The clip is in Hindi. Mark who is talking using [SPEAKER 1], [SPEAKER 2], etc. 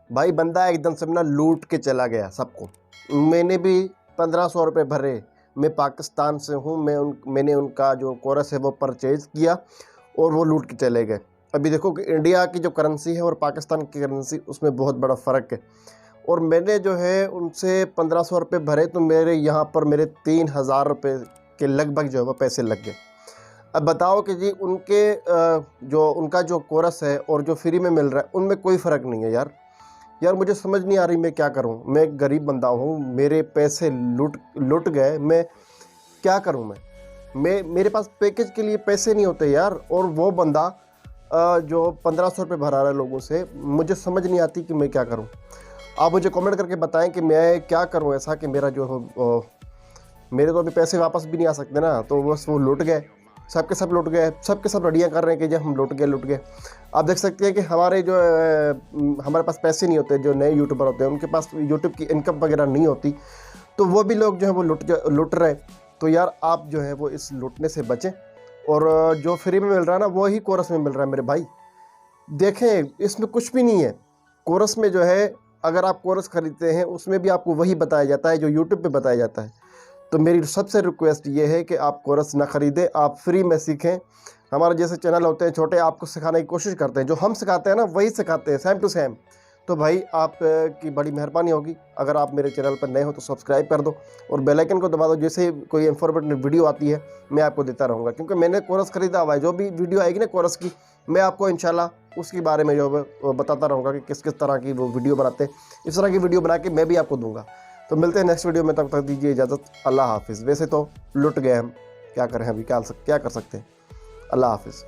[SPEAKER 1] भाई बंदा एकदम से ना लूट के चला गया सबको। मैंने भी 1500 रुपये भरे। मैं पाकिस्तान से हूँ, मैंने उनका जो कोरस है वो परचेज़ किया और वो लूट के चले गए। अभी देखो कि इंडिया की जो करेंसी है और पाकिस्तान की करेंसी, उसमें बहुत बड़ा फ़र्क है। और मैंने जो है उनसे 1500 रुपये भरे, तो मेरे यहाँ पर मेरे 3000 रुपये के लगभग जो है वो पैसे लग गए। अब बताओ कि जी जो उनका जो कोरस है और जो फ्री में मिल रहा है, उनमें कोई फ़र्क नहीं है यार। यार मुझे समझ नहीं आ रही मैं क्या करूं। मैं एक गरीब बंदा हूं, मेरे पैसे लुट गए, मैं क्या करूं। मेरे पास पैकेज के लिए पैसे नहीं होते यार। और वो बंदा जो 1500 रुपये भरा रहा है लोगों से, मुझे समझ नहीं आती कि मैं क्या करूं। आप मुझे कमेंट करके बताएं कि मैं क्या करूं ऐसा कि मेरा जो मेरे तो अभी पैसे वापस भी नहीं आ सकते ना। तो बस वो लुट गए, सबके सब लुट गए, सबके सब रेडियाँ कर रहे हैं कि जब हम लुट गए। आप देख सकते हैं कि हमारे पास पैसे नहीं होते, जो नए यूट्यूबर होते हैं उनके पास यूट्यूब की इनकम वगैरह नहीं होती, तो वो भी लोग जो है वो लुट रहे। तो यार आप जो है वो इस लुटने से बचें। और जो फ्री में मिल रहा है ना, वो ही कोरस में मिल रहा है मेरे भाई। देखें, इसमें कुछ भी नहीं है। कोरस में जो है, अगर आप कोरस खरीदते हैं उसमें भी आपको वही बताया जाता है जो यूट्यूब पे बताया जाता है। तो मेरी सबसे रिक्वेस्ट ये है कि आप कोरस ना ख़रीदें, आप फ्री में सीखें। हमारे जैसे चैनल होते हैं छोटे, आपको सिखाने की कोशिश करते हैं, जो हम सिखाते हैं ना वही सिखाते हैं, सेम टू सेम। तो भाई आप की बड़ी मेहरबानी होगी अगर आप मेरे चैनल पर नए हो तो सब्सक्राइब कर दो और बेल आइकन को दबा दो। जैसे ही कोई इंफॉर्मेटिव वीडियो आती है मैं आपको देता रहूँगा, क्योंकि मैंने कोरस ख़रीदा हुआ है। जो भी वीडियो आएगी ना कोरस की, मैं आपको इंशाल्लाह उसके बारे में जो है वो बताता रहूँगा कि किस किस तरह की वो वीडियो बनाते हैं। इस तरह की वीडियो बना के मैं भी आपको दूँगा। तो मिलते हैं नेक्स्ट वीडियो में, तब तक दीजिए इजाज़त। अल्लाह हाफिज़। वैसे तो लुट गए हम, क्या करें अभी, क्या कर सकते हैं। अल्लाह हाफिज़।